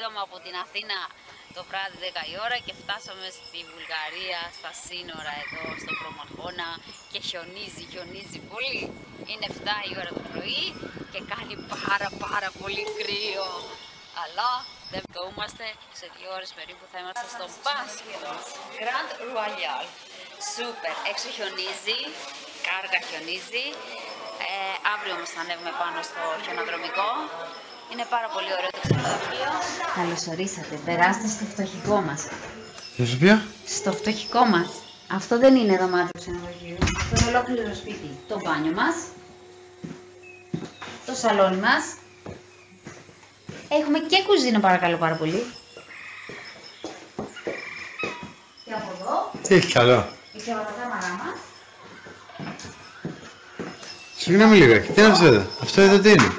φύγαμε από την Αθήνα το βράδυ 10 η ώρα και φτάσαμε στη Βουλγαρία, στα σύνορα εδώ, στο Προμαχώνα και χιονίζει πολύ. Είναι 7 η ώρα το πρωί και κάνει πάρα πολύ κρύο. Αλλά δεν βγούμαστε, σε 2 ώρες περίπου θα είμαστε στο μπάσκετ μας. Grand Royal. Σούπερ, έξω χιονίζει, κάργα χιονίζει. Αύριο όμως θα ανέβουμε πάνω στο χιονοδρομικό. Είναι πάρα πολύ ωραίο το ξενοδοχείο. Καλώς ορίσατε, περάστε στο φτωχικό μας. Στο ποιο? Στο φτωχικό μας. Αυτό δεν είναι δωμάτιο ξενοδοχείου. Αυτό είναι ολόκληρο σπίτι. Το μπάνιο μας, το σαλόνι μας. Έχουμε και κουζίνα, παρακαλώ πάρα πολύ. Και από εδώ. Τι έχει καλό. Η κρεβατοκάμαρά μας. Συγγνώμη λιγάκι, τι είναι αυτό εδώ? Αυτό εδώ τι είναι?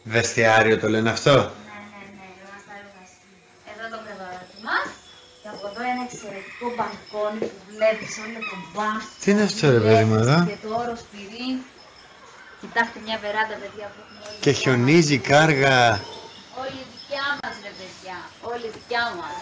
Βεστιάριο το λένε αυτό? Ναι, είμαστε τα ρούχα. Εδώ το κρεβάτι μας. Και από εδώ ένα εξαιρετικό μπαλκόνι που βλέπεις όλο το μπάσκετ. Τι είναι αυτό ρε παιδί μου εδώ? Και το όρος Πυρήν. Κοιτάξτε μια βεράντα, παιδιά, που έχουμε όλοι. Και χιονίζει κάργα. Όλη δικιά μας, ρε παιδιά. Όλη δικιά μας.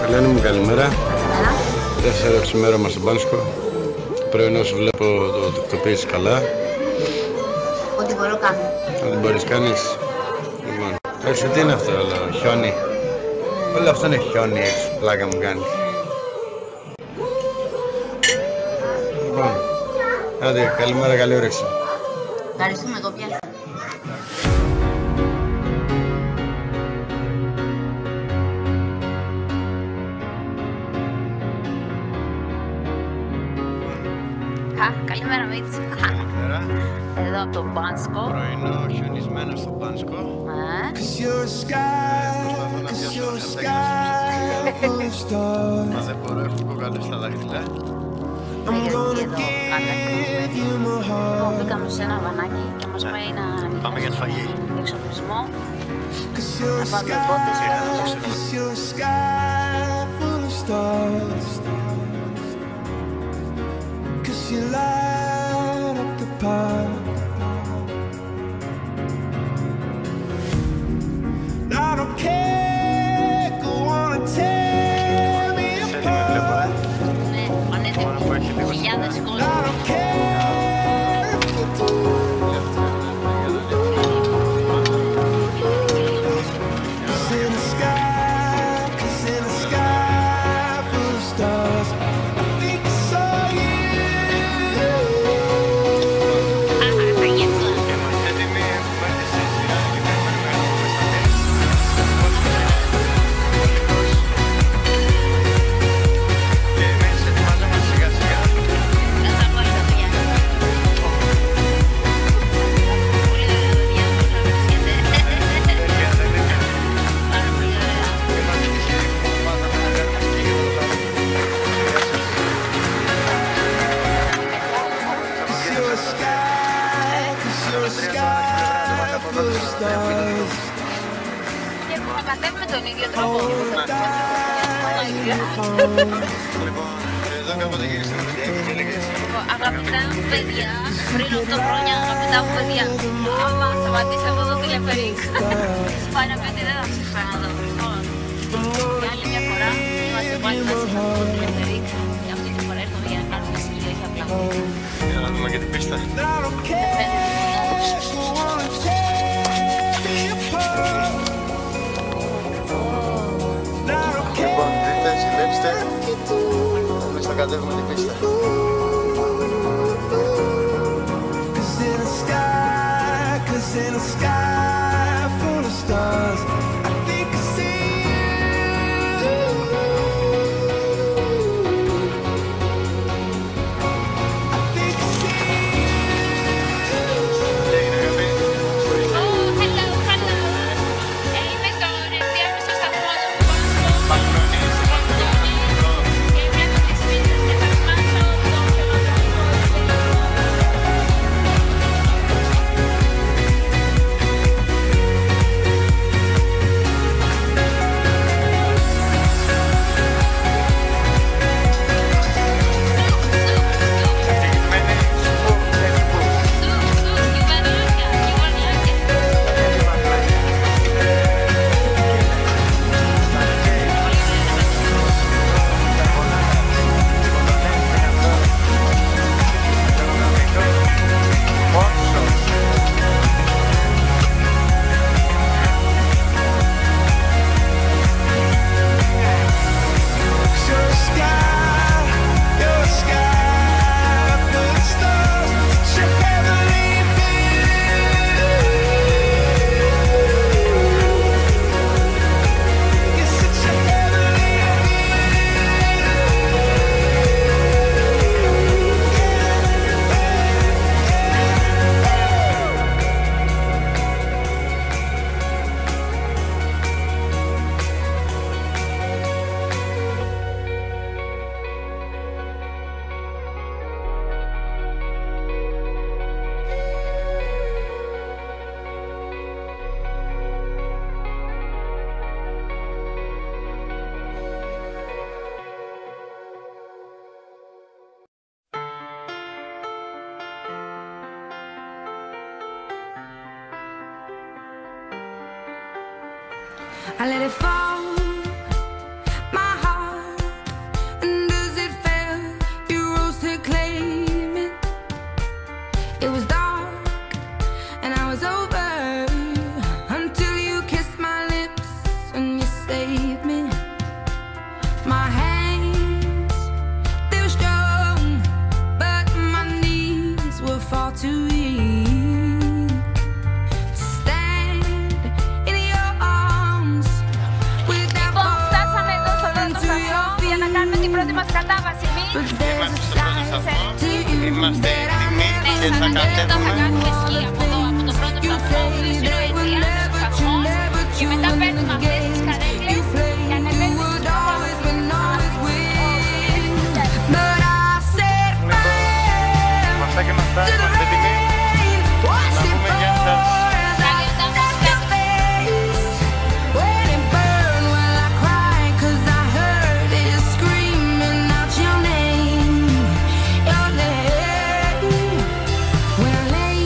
Ελένη μου, καλημέρα. Δεύτερο ξημέρωμα στο Μπάνσκο. Το πρωινό σου βλέπω το πεις καλά. Ό,τι μπορώ κάνω. Ό,τι μπορείς κάνεις. Λοιπόν, έξω τι είναι αυτό όλο, χιόνι. Όλο αυτό είναι χιόνι έξω, πλάκα μου κάνεις. Λοιπόν, άντε, καλημέρα, καλή όρεξη. Ευχαριστούμε, το πιάσα. Καλημέρα, Μίτσι. Καλημέρα. Εδώ από το Μπάνσκο. Πρωινό χιονισμένο στο Μπάνσκο. Μα δεν μπορώ, έχω κόκαλο στα δάχτυλα. Γιατί εδώ καλά. Μπήκαμε σε ένα βανάκι και μας πάει να... Πάμε για το φαγί. Εξοπλισμό. Να πάμε πότες. You light up the park. I don't care, go on and tear me apart. Ναι, πανέτοιμοι, χιλιάδες κόσμοι. I don't care if you do. Cause in the sky full of stars, I think I saw you. Και κατέβουμε τον ίδιο τρόπο. Αγαπητά παιδιά, πριν 8 χρόνια, αγαπητά παιδιά, άμα σταματήσει αυτό το τηλεφερίκ, σπάει να πέντε δεν θα σας ξαναδώ. Λοιπόν, για άλλη μια φορά είμαστε πάλι μαζί με αυτό το τηλεφερίκ και αυτή τη φορά έρχομαι για να κάνουμε συλλογή απλά. Για να δούμε και την πίστα. Λοιπόν, δείτε, συλλέξτε. Εμείς θα κατέβουμε την πίστα. Cause in a sky full of stars, I think I see you. I think I see you. Oh, hello, hello. Είμαι στον ενδιάμεσο σταθμό του Μπάνσκο. Και βλέπω τις πίστες και θα σπάσω το χιονοδρομικό. I let it fall, my heart μετά θα κάνουμε σκι από εδώ, από το πρώτο σταθμό, ο οποίος είναι ο Αιτιάνος ο σταθμός, και μετά παίρνουμε αυτές τις καρέκλες και ανεβαίνουμε στους Αυτά και να φτάσουμε, είμαστε έτοιμοι να πούμε γεια σας. When I lay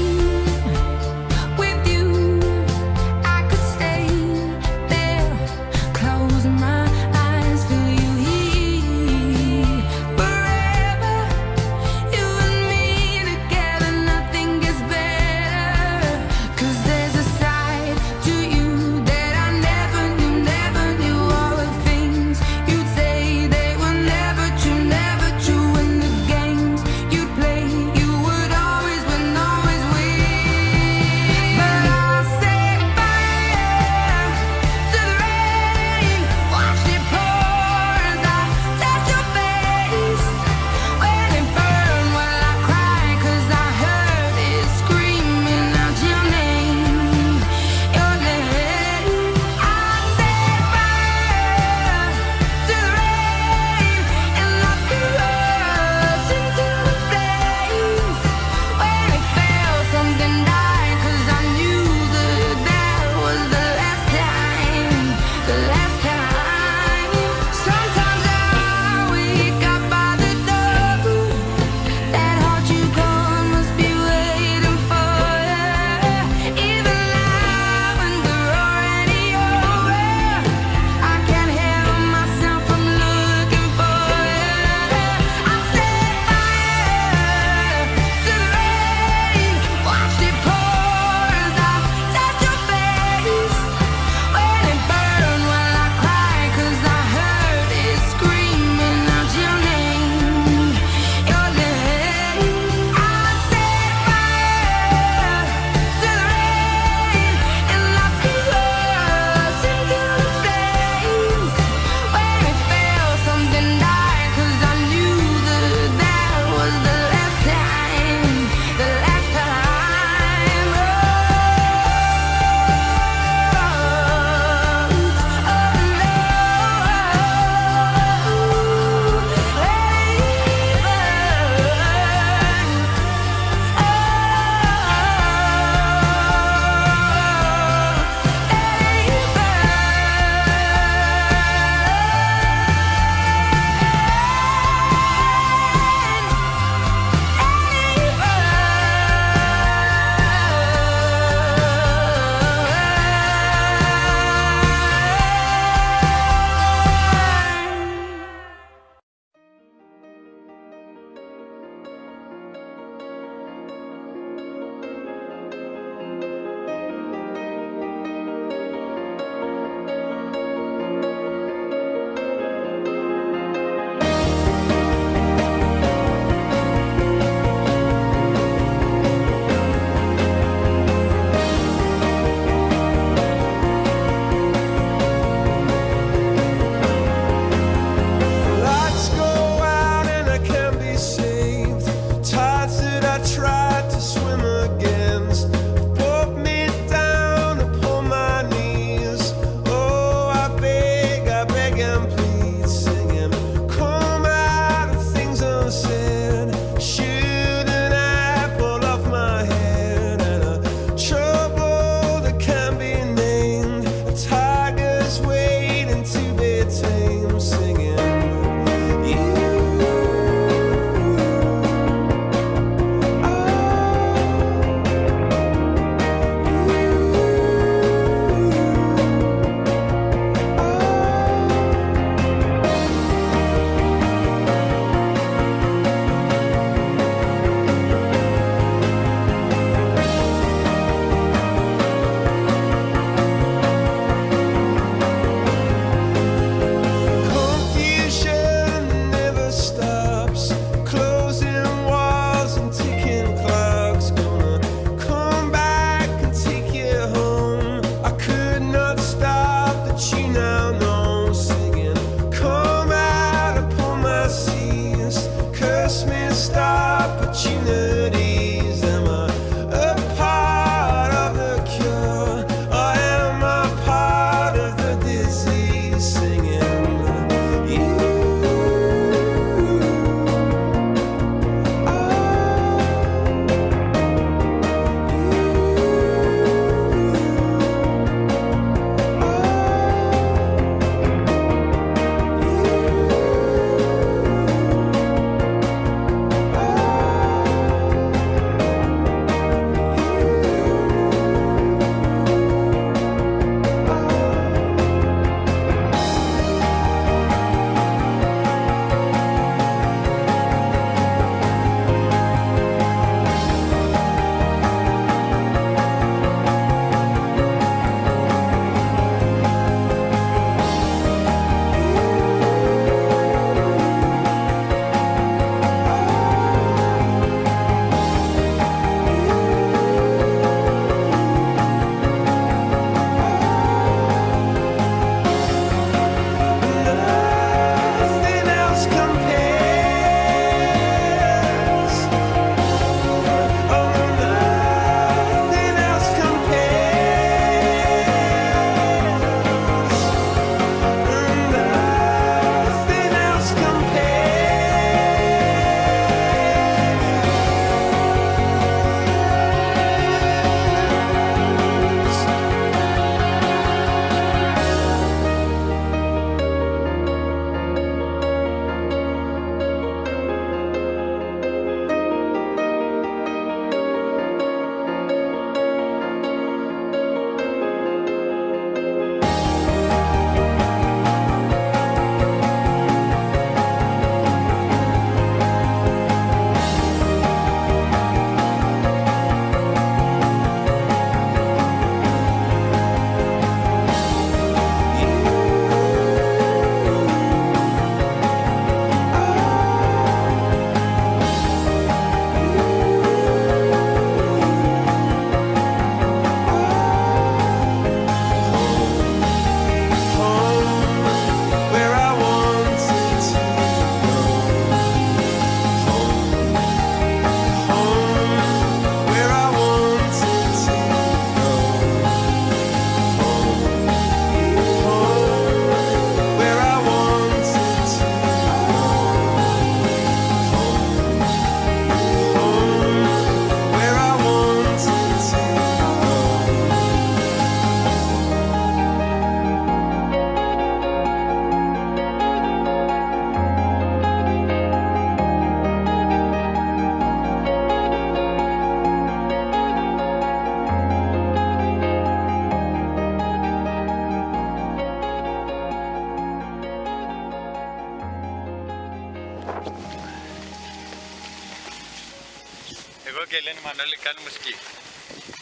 και η Ελένη Μανώλη κάνει μουσική.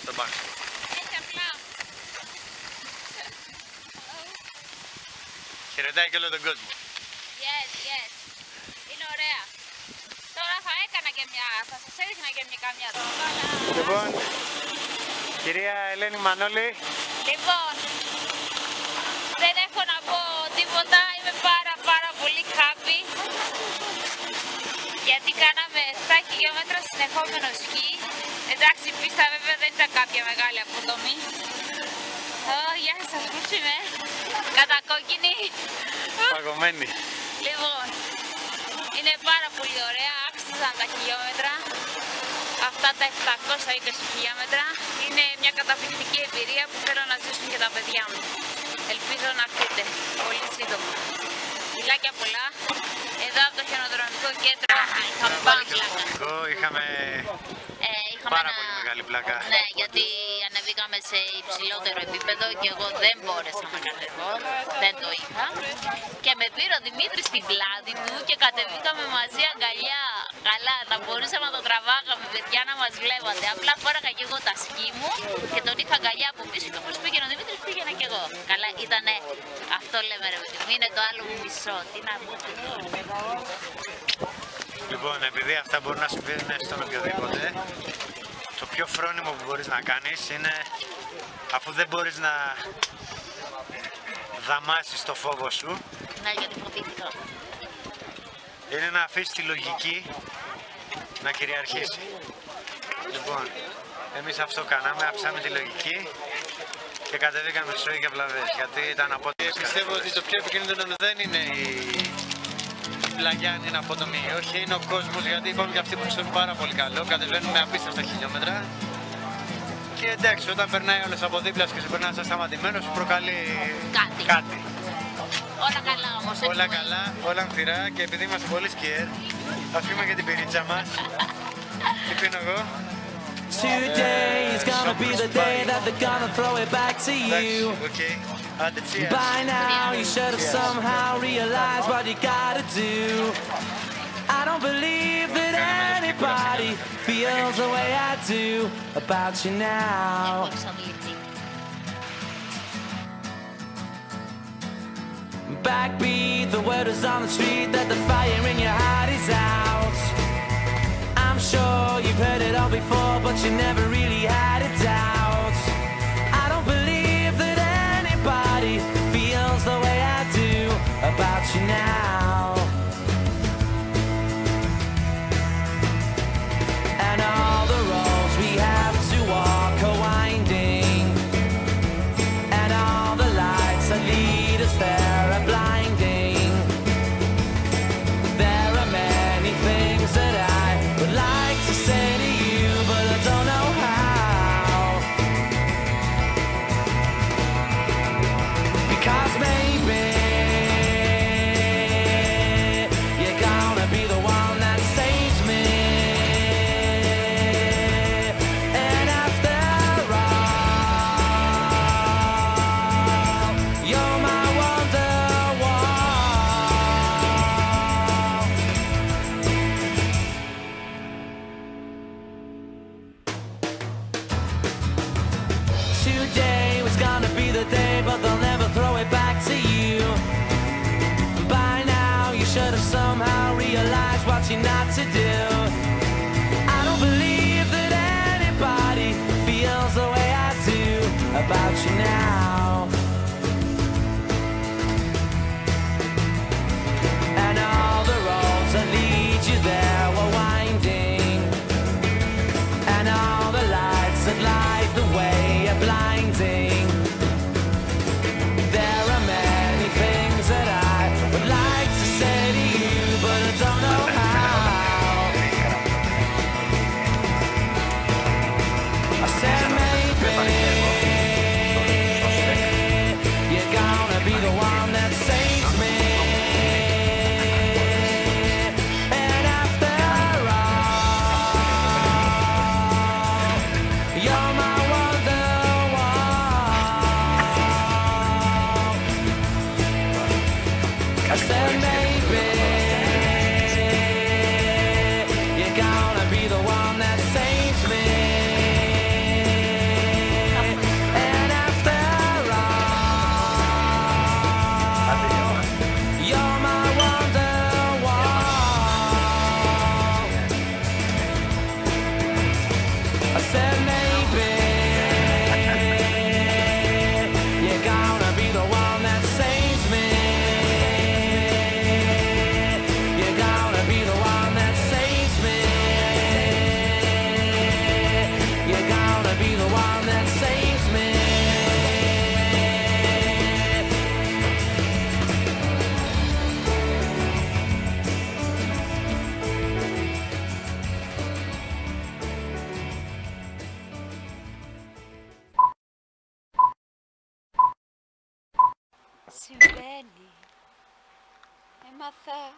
Στον Πάσο. Έτσι απλά. Χαιρετάει και όλο τον κόσμο. Yes, yes. Είναι ωραία. Τώρα θα σας έδειχνα και καμιά τώρα. Λοιπόν, κυρία Ελένη Μανώλη. Λοιπόν, δεν έχω να πω τίποτα. Είμαι πάρα πολύ happy. Γιατί κάναμε 7 χιλιόμετρα συνεχόμενο σκι. Εντάξει, η πίστα βέβαια δεν ήταν κάποια μεγάλη αποδομή. Γεια σας, πώς είμαι. Κατακόκκινη. Παγωμένη. Λοιπόν, είναι πάρα πολύ ωραία, άξιζαν τα χιλιόμετρα. Αυτά τα 720 χιλιόμετρα είναι μια καταπληκτική εμπειρία που θέλω να ζήσουν και τα παιδιά μου. Ελπίζω να έρθετε πολύ σύντομα. Φιλάκια πολλά. Εδώ από το χιονοδρομικό κέντρο είχαμε πάρα πλάκα. Είχαμε πάρα πολύ μεγάλη πλάκα. Ναι, γιατί ανεβήκαμε σε υψηλότερο επίπεδο και εγώ δεν μπόρεσα να κατεβώ, δεν το είχα. Και με πήρε ο Δημήτρης στην πλάτη του και κατεβήκαμε μαζί αγκαλιά. Καλά, θα μπορούσαμε να το τραβάγαμε παιδιά να μας βλέπατε. Απλά φόραγα και εγώ τα σκι μου και τον είχα αγκαλιά από πίσω και όπως πήγαινε ο Δημήτρης πήγαινα και εγώ. Καλά, ήτανε, αυτό λέμε ρε παιδί μου, είναι το άλλο μου μισό. Τι να πω. Λοιπόν, επειδή αυτά μπορούν να συμβαίνουν στον οποιοδήποτε, το πιο φρόνιμο που μπορείς να κάνεις είναι, αφού δεν μπορείς να δαμάσεις το φόβο σου, Ναι, γιατί φοβήθηκα. είναι να αφήσεις τη λογική να κυριαρχήσει. Λοιπόν, εμείς αυτό κάναμε, αφήσαμε τη λογική και κατεβήκαμε στις σοή και βλαβές, γιατί ήταν απότομες. Πιστεύω ότι το πιο επικίνδυνο δεν είναι η πλαγιά, αν είναι απότομη ή όχι, είναι ο κόσμος, γιατί υπάρχουν και αυτοί που ξέρουν πάρα πολύ καλό, κατεβαίνουν με απίστευτα χιλιόμετρα. Και εντάξει, όταν περνάει όλος από δίπλα και σε περνάει σαν σταματημένος, σου προκαλεί κάτι. Όλα καλά όμως. Όλα καλά, όλα αμφιρά και επειδή είμαστε πολύ σκιέρ, θα πιούμε και την πυρίτσα μας. Τι πίνω εγώ? Today is gonna be the day that they're gonna throw it back to you. Okay. Άντε, cheers. By now you should have somehow realized what you gotta do. I don't believe that anybody feels the way I do about you now. Backbeat, the word is on the street that the fire in your heart is out. I'm sure you've heard it all before, but you never really had a doubt. I don't believe that anybody feels the way I do about you now. And all the roads we have to walk are winding, and all the lights that lead us there are blinding. There are many things that I would like to say to you, but I don't know how. Because maybe you're gonna be the one that saves me. And after all, you're my Wonderwall. Today was gonna be the day, but they'll never throw it back to you. By now you should have somehow realized what you're not to do. I don't believe that anybody feels the way I do about you now. And all the roads that lead you there were winding, and all the lights that light the way are blinding. There are many things that I would like to say to you, but I don't know how. I said maybe you're gonna be the one that saves me. And after all, you're my Wonderwall. I said maybe you're gonna be the one that saves Έμαθα.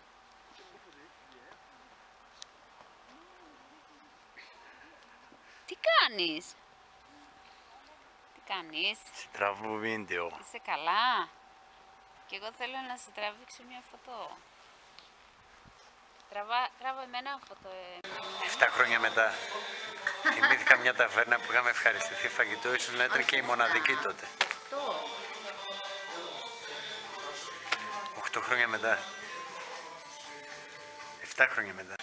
Τι κάνεις? Τι κάνεις? Σε τραβώ βίντεο. Είσαι καλά? Και εγώ θέλω να σε τραβήξω μια φωτό. Τράβα εμένα φωτό. 7 χρόνια μετά. Θυμήθηκα μια ταβέρνα που είχαμε ευχαριστηθεί φαγητό, ίσως να ήταν και η μοναδική τότε. 8 χρόνια μετά. 7 χρόνια μετά.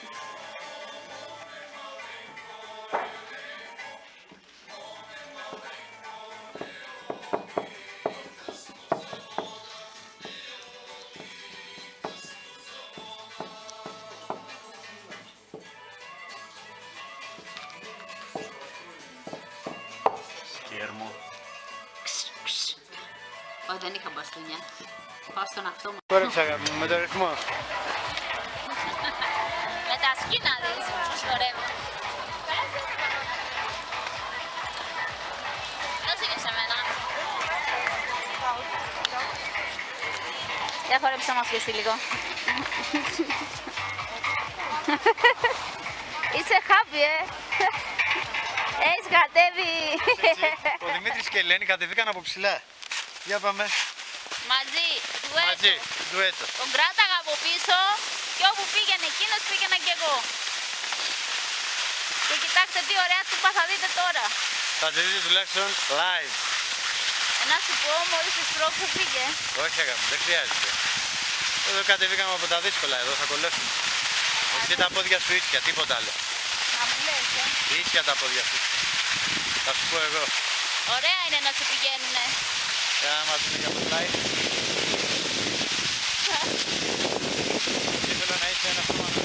Όχι, δεν είχα μπαστούνια. Πάω στον αυτό μου. Κόρεψα αγάπη μου, με το ρυθμό. Με τα σκήνα δεις, χορεύω. Δώσε και σε μένα. Για χορέψα μας και εσύ λίγο. Είσαι happy, Έχεις κατέβει. Ο Δημήτρης και η Ελένη κατεβήκαν από ψηλά. Για πάμε. Μαζί, ντουέτο. Μαζί, ντουέτο. Τον κράταγα από πίσω και όπου πήγαινε εκείνος πήγαινα κι εγώ. Και κοιτάξτε τι ωραία τσούπα θα δείτε τώρα. Θα τη δείτε τουλάχιστον live. Να σου πω μόλις τη στρόφου που πήγε. Όχι αγάπη, δεν χρειάζεται. Εδώ κατεβήκαμε από τα δύσκολα, εδώ θα κολλήσουμε. Εσύ τα πόδια σου ίσια, τίποτα άλλο. Να μου λες, Ίσια τα πόδια σου. Θα σου πω εγώ. Ωραία είναι να σου πηγαίνουνε. Άμα δούμε για το live. Και θέλω να είσαι ένα σώμα.